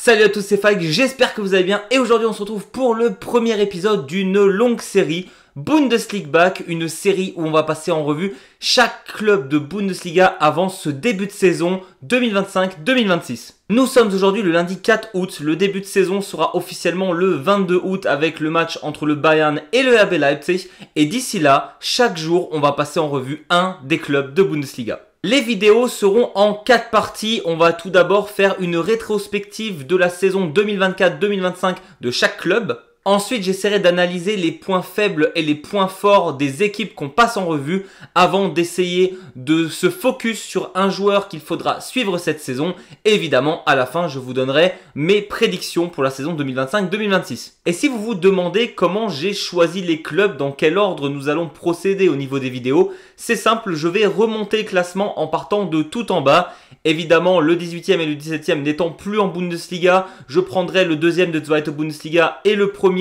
Salut à tous, c'est Fag, j'espère que vous allez bien et aujourd'hui on se retrouve pour le premier épisode d'une longue série Bundesliga Back, une série où on va passer en revue chaque club de Bundesliga avant ce début de saison 2025-2026. Nous sommes aujourd'hui le lundi 4 août, le début de saison sera officiellement le 22 août avec le match entre le Bayern et le RB Leipzig et d'ici là, chaque jour on va passer en revue un des clubs de Bundesliga. Les vidéos seront en 4 parties. On va tout d'abord faire une rétrospective de la saison 2024-2025 de chaque club. Ensuite, j'essaierai d'analyser les points faibles et les points forts des équipes qu'on passe en revue avant d'essayer de se focus sur un joueur qu'il faudra suivre cette saison. Et évidemment, à la fin, je vous donnerai mes prédictions pour la saison 2025-2026. Et si vous vous demandez comment j'ai choisi les clubs, dans quel ordre nous allons procéder au niveau des vidéos, c'est simple, je vais remonter le classement en partant de tout en bas. Évidemment, le 18e et le 17e n'étant plus en Bundesliga, je prendrai le deuxième de Zweite Bundesliga et le premier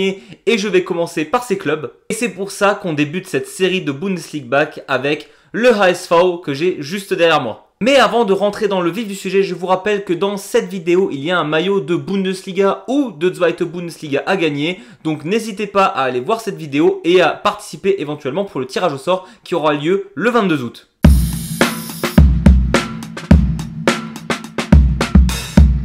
et je vais commencer par ces clubs. Et c'est pour ça qu'on débute cette série de Bundesliga Back avec le HSV que j'ai juste derrière moi. Mais avant de rentrer dans le vif du sujet, je vous rappelle que dans cette vidéo, il y a un maillot de Bundesliga ou de Zweite Bundesliga à gagner. Donc n'hésitez pas à aller voir cette vidéo et à participer éventuellement pour le tirage au sort qui aura lieu le 22 août.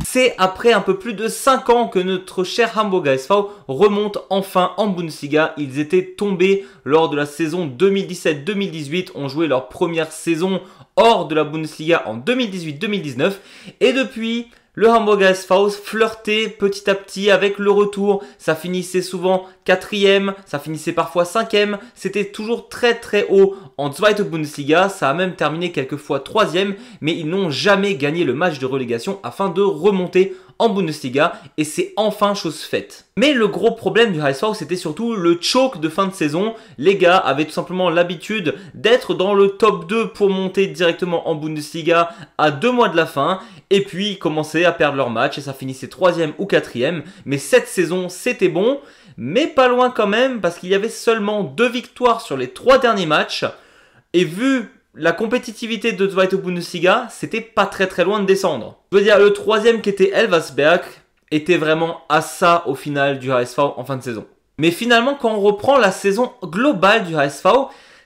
C'est après un peu plus de 5 ans que notre cher Hamburger SV remonte enfin en Bundesliga. Ils étaient tombés lors de la saison 2017-2018, ont joué leur première saison hors de la Bundesliga en 2018-2019 et depuis le Hamburger SV flirtait petit à petit avec le retour. Ça finissait souvent 4e, ça finissait parfois 5e. C'était toujours très haut en Zweite Bundesliga. Ça a même terminé quelquefois 3e, mais ils n'ont jamais gagné le match de relégation afin de remonter en Bundesliga et c'est enfin chose faite. Mais le gros problème du HSV, c'était surtout le choke de fin de saison. Les gars avaient tout simplement l'habitude d'être dans le top 2 pour monter directement en Bundesliga à 2 mois de la fin et puis ils commençaient à perdre leur match et ça finissait 3e ou 4e. Mais cette saison, c'était bon, mais pas loin quand même parce qu'il y avait seulement 2 victoires sur les 3 derniers matchs et vu la compétitivité de Zweite Bundesliga, c'était pas très loin de descendre. Je veux dire, le 3e qui était Elversberg était vraiment à ça au final du HSV en fin de saison. Mais finalement, quand on reprend la saison globale du HSV,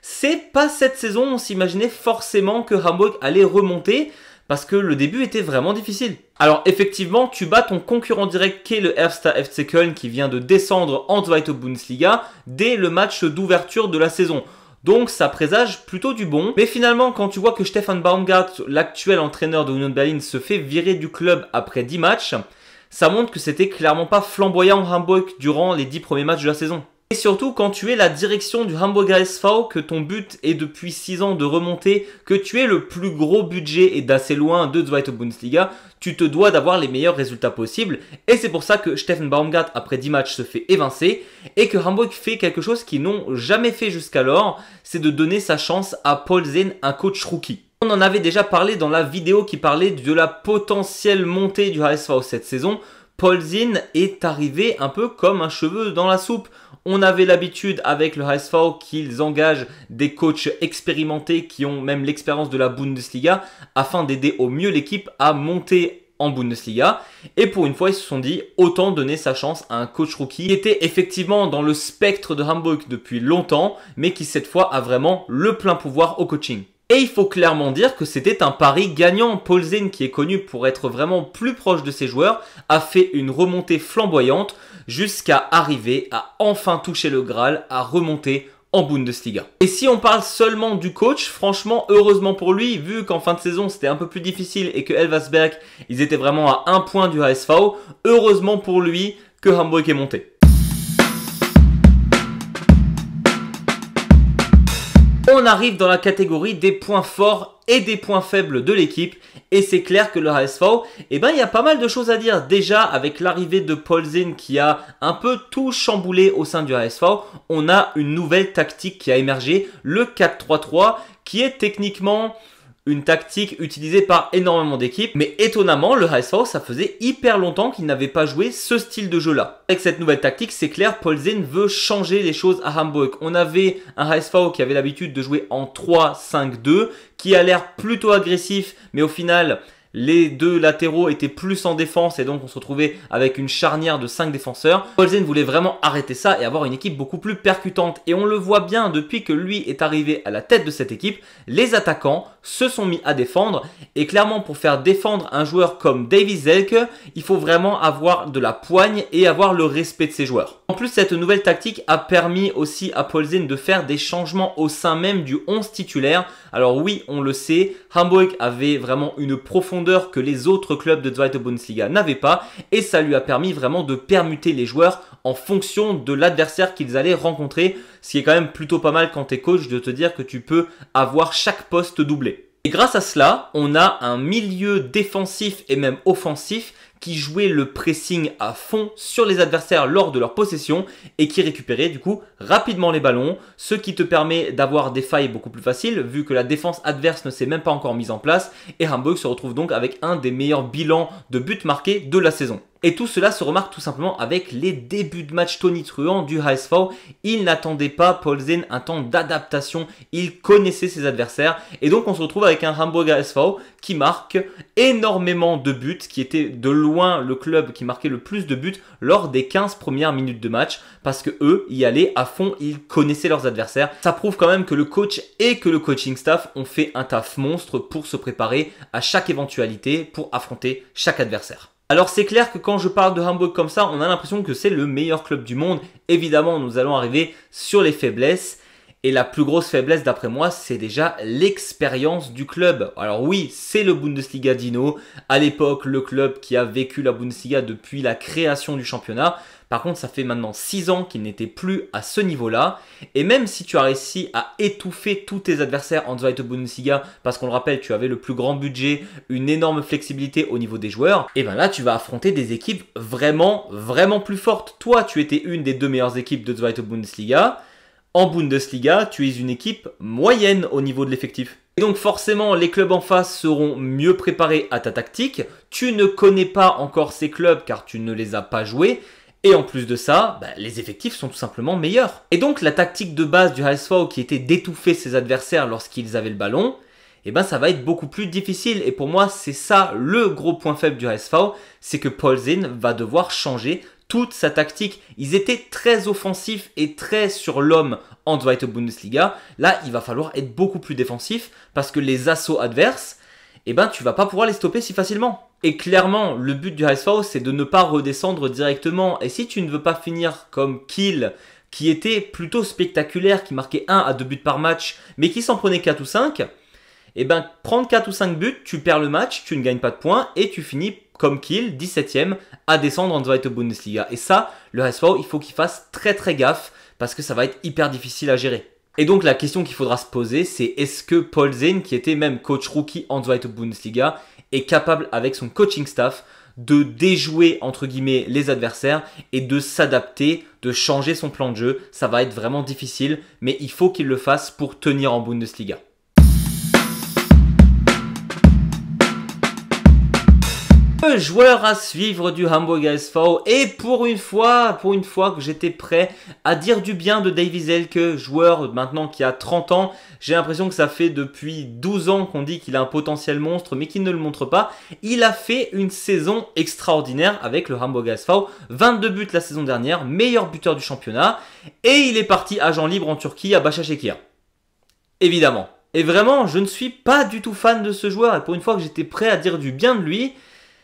c'est pas cette saison où on s'imaginait forcément que Hamburg allait remonter parce que le début était vraiment difficile. Alors effectivement, tu bats ton concurrent direct qui est le Erster FC Köln qui vient de descendre en Zweite Bundesliga dès le match d'ouverture de la saison. Donc ça présage plutôt du bon. Mais finalement, quand tu vois que Stefan Baumgart, l'actuel entraîneur de Union Berlin, se fait virer du club après 10 matchs, ça montre que c'était clairement pas flamboyant Hamburg durant les 10 premiers matchs de la saison. Et surtout quand tu es la direction du Hamburger SV, que ton but est depuis 6 ans de remonter, que tu es le plus gros budget et d'assez loin de Zweite Bundesliga, tu te dois d'avoir les meilleurs résultats possibles. Et c'est pour ça que Stefan Baumgart, après 10 matchs, se fait évincer et que Hamburg fait quelque chose qu'ils n'ont jamais fait jusqu'alors, c'est de donner sa chance à Paul Zehn, un coach rookie. On en avait déjà parlé dans la vidéo qui parlait de la potentielle montée du HSV cette saison. Paul Zehn est arrivé un peu comme un cheveu dans la soupe. On avait l'habitude avec le HSV qu'ils engagent des coachs expérimentés qui ont même l'expérience de la Bundesliga afin d'aider au mieux l'équipe à monter en Bundesliga. Et pour une fois, ils se sont dit autant donner sa chance à un coach rookie qui était effectivement dans le spectre de Hamburg depuis longtemps, mais qui cette fois a vraiment le plein pouvoir au coaching. Et il faut clairement dire que c'était un pari gagnant. Paul Zehn, qui est connu pour être vraiment plus proche de ses joueurs, a fait une remontée flamboyante jusqu'à arriver à enfin toucher le Graal, à remonter en Bundesliga. Et si on parle seulement du coach, franchement, heureusement pour lui, vu qu'en fin de saison, c'était un peu plus difficile et que Elversberg, ils étaient vraiment à 1 point du HSV, heureusement pour lui que Hamburg est monté. On arrive dans la catégorie des points forts et des points faibles de l'équipe et c'est clair que le HSV, il y a pas mal de choses à dire. Déjà avec l'arrivée de Paul Zehn qui a un peu tout chamboulé au sein du HSV, on a une nouvelle tactique qui a émergé, le 4-3-3 qui est techniquement une tactique utilisée par énormément d'équipes, mais étonnamment, le HSV, ça faisait hyper longtemps qu'il n'avait pas joué ce style de jeu-là. Avec cette nouvelle tactique, c'est clair, Paul Zehn veut changer les choses à Hamburg. On avait un HSV qui avait l'habitude de jouer en 3-5-2, qui a l'air plutôt agressif, mais au final, Les deux latéraux étaient plus en défense et donc on se retrouvait avec une charnière de 5 défenseurs. Paulsen voulait vraiment arrêter ça et avoir une équipe beaucoup plus percutante. Et on le voit bien depuis que lui est arrivé à la tête de cette équipe, les attaquants se sont mis à défendre. Et clairement, pour faire défendre un joueur comme Davie Selke, il faut vraiment avoir de la poigne et avoir le respect de ses joueurs. En plus, cette nouvelle tactique a permis aussi à Paulsen de faire des changements au sein même du 11 titulaire. Alors oui, on le sait, Hamburg avait vraiment une profondeur que les autres clubs de Zweite Bundesliga n'avaient pas et ça lui a permis vraiment de permuter les joueurs en fonction de l'adversaire qu'ils allaient rencontrer, ce qui est quand même plutôt pas mal quand tu es coach de te dire que tu peux avoir chaque poste doublé. Et grâce à cela, on a un milieu défensif et même offensif qui jouait le pressing à fond sur les adversaires lors de leur possession et qui récupérait du coup rapidement les ballons, ce qui te permet d'avoir des failles beaucoup plus faciles vu que la défense adverse ne s'est même pas encore mise en place et Hamburg se retrouve donc avec un des meilleurs bilans de buts marqués de la saison. Et tout cela se remarque tout simplement avec les débuts de match tonitruants du HSV. Il n'attendait pas Paulsen un temps d'adaptation, il connaissait ses adversaires et donc on se retrouve avec un Hamburg HSV qui marque énormément de buts, qui était de loin le club qui marquait le plus de buts lors des 15 premières minutes de match parce que eux y allaient à fond, ils connaissaient leurs adversaires. Ça prouve quand même que le coach et que le coaching staff ont fait un taf monstre pour se préparer à chaque éventualité pour affronter chaque adversaire. Alors c'est clair que quand je parle de Hamburg comme ça, on a l'impression que c'est le meilleur club du monde. Évidemment, nous allons arriver sur les faiblesses. Et la plus grosse faiblesse d'après moi, c'est déjà l'expérience du club. Alors oui, c'est le Bundesliga Dino. À l'époque, le club qui a vécu la Bundesliga depuis la création du championnat. Par contre, ça fait maintenant 6 ans qu'il n'était plus à ce niveau-là. Et même si tu as réussi à étouffer tous tes adversaires en Zweite Bundesliga, parce qu'on le rappelle, tu avais le plus grand budget, une énorme flexibilité au niveau des joueurs, et bien là, tu vas affronter des équipes vraiment plus fortes. Toi, tu étais une des 2 meilleures équipes de Zweite Bundesliga. En Bundesliga, tu es une équipe moyenne au niveau de l'effectif. Et donc forcément, les clubs en face seront mieux préparés à ta tactique. Tu ne connais pas encore ces clubs car tu ne les as pas joués. Et en plus de ça, les effectifs sont tout simplement meilleurs. Et donc la tactique de base du HSV qui était d'étouffer ses adversaires lorsqu'ils avaient le ballon, ça va être beaucoup plus difficile. Et pour moi, c'est ça le gros point faible du HSV, c'est que Paulsen va devoir changer toute sa tactique. Ils étaient très offensifs et très sur l'homme en Zweite Bundesliga. Là, il va falloir être beaucoup plus défensif parce que les assauts adverses, tu vas pas pouvoir les stopper si facilement. Et clairement, le but du HSV, c'est de ne pas redescendre directement. Et si tu ne veux pas finir comme Kiel, qui était plutôt spectaculaire, qui marquait 1 à 2 buts par match, mais qui s'en prenait 4 ou 5, prendre 4 ou 5 buts, tu perds le match, tu ne gagnes pas de points et tu finis comme Kiel, 17e, à descendre en Zweite Bundesliga. Et ça, le HSV, il faut qu'il fasse très gaffe parce que ça va être hyper difficile à gérer. Et donc la question qu'il faudra se poser, c'est est-ce que Paulsen, qui était même coach rookie en Zweite Bundesliga, est capable avec son coaching staff de déjouer entre guillemets les adversaires et de s'adapter, de changer son plan de jeu. Ça va être vraiment difficile, mais il faut qu'il le fasse pour tenir en Bundesliga. Le joueur à suivre du Hamburg SV, et pour une fois que j'étais prêt à dire du bien de Davie Selke, joueur maintenant qui a 30 ans, j'ai l'impression que ça fait depuis 12 ans qu'on dit qu'il a un potentiel monstre mais qu'il ne le montre pas. Il a fait une saison extraordinaire avec le Hamburg SV, 22 buts la saison dernière, meilleur buteur du championnat, et il est parti agent libre en Turquie à Başakşehir. Évidemment. Et vraiment, je ne suis pas du tout fan de ce joueur, et pour une fois que j'étais prêt à dire du bien de lui,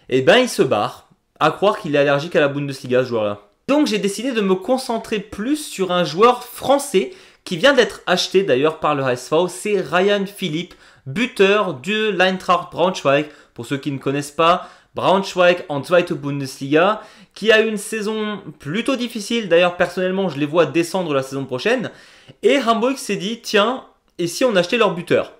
il se barre, à croire qu'il est allergique à la Bundesliga, ce joueur-là. Donc j'ai décidé de me concentrer plus sur un joueur français qui vient d'être acheté d'ailleurs par le HSV, c'est Ryan Philipp, buteur de l'Eintracht Braunschweig. Pour ceux qui ne connaissent pas, Braunschweig en Zweite Bundesliga, qui a eu une saison plutôt difficile. D'ailleurs, personnellement, je les vois descendre la saison prochaine. Et Hamburg s'est dit, tiens, et si on achetait leur buteur?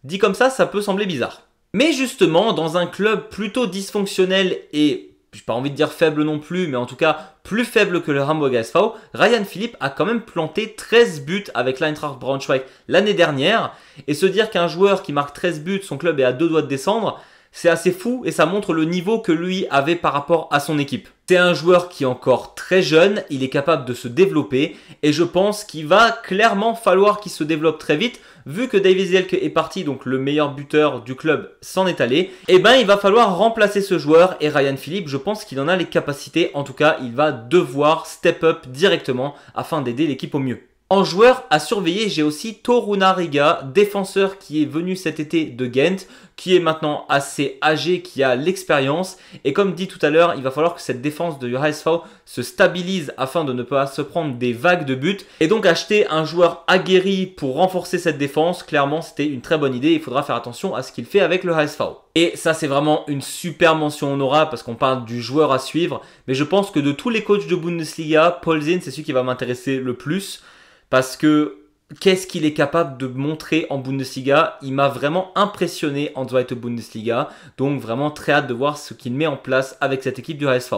Dit comme ça peut sembler bizarre. Mais justement, dans un club plutôt dysfonctionnel et, j'ai pas envie de dire faible non plus, mais en tout cas plus faible que le Hamburg SV, Ryan Philipp a quand même planté 13 buts avec l'Eintracht Braunschweig l'année dernière. Et se dire qu'un joueur qui marque 13 buts, son club est à 2 doigts de descendre, c'est assez fou et ça montre le niveau que lui avait par rapport à son équipe. C'est un joueur qui est encore très jeune, il est capable de se développer et je pense qu'il va clairement falloir qu'il se développe très vite. Vu que David Zielke est parti, donc le meilleur buteur du club s'en est allé, et ben il va falloir remplacer ce joueur et Ryan Phillippe, je pense qu'il en a les capacités. En tout cas, il va devoir step up directement afin d'aider l'équipe au mieux. En joueur à surveiller, j'ai aussi Toruna Riga, défenseur qui est venu cet été de Ghent, qui est maintenant assez âgé, qui a l'expérience. Et comme dit tout à l'heure, il va falloir que cette défense de HSV se stabilise afin de ne pas se prendre des vagues de buts. Et donc acheter un joueur aguerri pour renforcer cette défense, clairement c'était une très bonne idée. Il faudra faire attention à ce qu'il fait avec le HSV. Et ça c'est vraiment une super mention honorable parce qu'on parle du joueur à suivre. Mais je pense que de tous les coachs de Bundesliga, Paul Zinn c'est celui qui va m'intéresser le plus. Parce que qu'est-ce qu'il est capable de montrer en Bundesliga? Il m'a vraiment impressionné en Zweite Bundesliga. Donc vraiment très hâte de voir ce qu'il met en place avec cette équipe du HSV.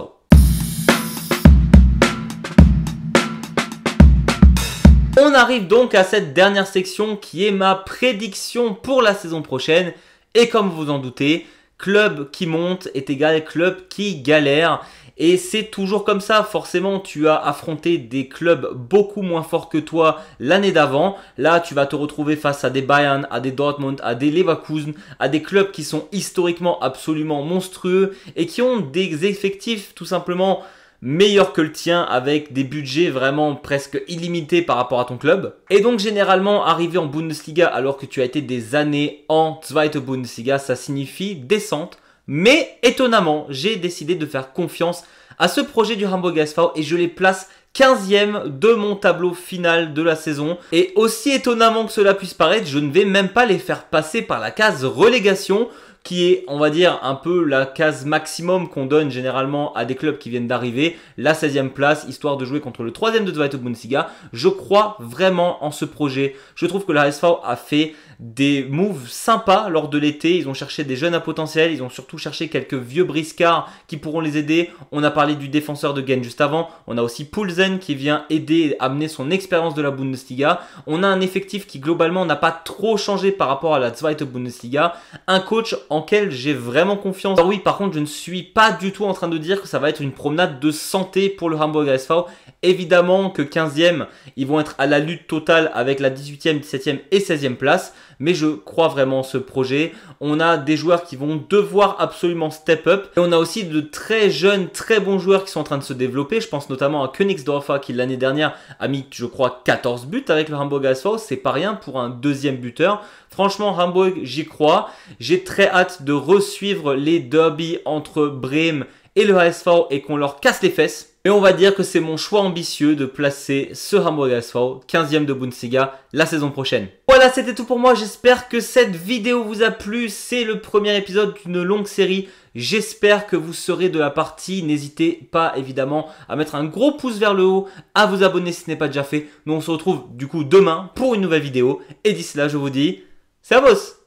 On arrive donc à cette dernière section qui est ma prédiction pour la saison prochaine. Et comme vous en doutez, club qui monte est égal club qui galère. Et c'est toujours comme ça, forcément tu as affronté des clubs beaucoup moins forts que toi l'année d'avant. Là tu vas te retrouver face à des Bayern, à des Dortmund, à des Leverkusen, à des clubs qui sont historiquement absolument monstrueux et qui ont des effectifs tout simplement meilleurs que le tien avec des budgets vraiment presque illimités par rapport à ton club. Et donc généralement arriver en Bundesliga alors que tu as été des années en Zweite Bundesliga, ça signifie descente. Mais étonnamment, j'ai décidé de faire confiance à ce projet du Hamburger SV et je les place 15e de mon tableau final de la saison. Et aussi étonnamment que cela puisse paraître, je ne vais même pas les faire passer par la case relégation qui est, on va dire, un peu la case maximum qu'on donne généralement à des clubs qui viennent d'arriver, la 16e place, histoire de jouer contre le 3e de Zweite Bundesliga. Je crois vraiment en ce projet. Je trouve que la HSV a fait des moves sympas lors de l'été. Ils ont cherché des jeunes à potentiel, ils ont surtout cherché quelques vieux briscards qui pourront les aider. On a parlé du défenseur de Ghent juste avant. On a aussi Poulsen qui vient aider, amener son expérience de la Bundesliga. On a un effectif qui globalement n'a pas trop changé par rapport à la Zweite Bundesliga. Un coach en quel j'ai vraiment confiance. Alors oui, par contre, je ne suis pas du tout en train de dire que ça va être une promenade de santé pour le Hamburger SV. Évidemment que 15e, ils vont être à la lutte totale avec la 18e, 17e et 16e place. Mais je crois vraiment en ce projet. On a des joueurs qui vont devoir absolument step up. Et on a aussi de très jeunes, très bons joueurs qui sont en train de se développer. Je pense notamment à Königsdorfer qui l'année dernière a mis, je crois, 14 buts avec le Hamburger SV. C'est pas rien pour un deuxième buteur. Franchement, Hamburg, j'y crois. J'ai très hâte de resuivre les derbies entre Bremen et le HSV et qu'on leur casse les fesses. Et on va dire que c'est mon choix ambitieux de placer ce Hamburger SV 15e de Bundesliga la saison prochaine. Voilà, c'était tout pour moi. J'espère que cette vidéo vous a plu. C'est le premier épisode d'une longue série. J'espère que vous serez de la partie. N'hésitez pas évidemment à mettre un gros pouce vers le haut, à vous abonner si ce n'est pas déjà fait. Nous on se retrouve du coup demain pour une nouvelle vidéo. Et d'ici là, je vous dis, servus!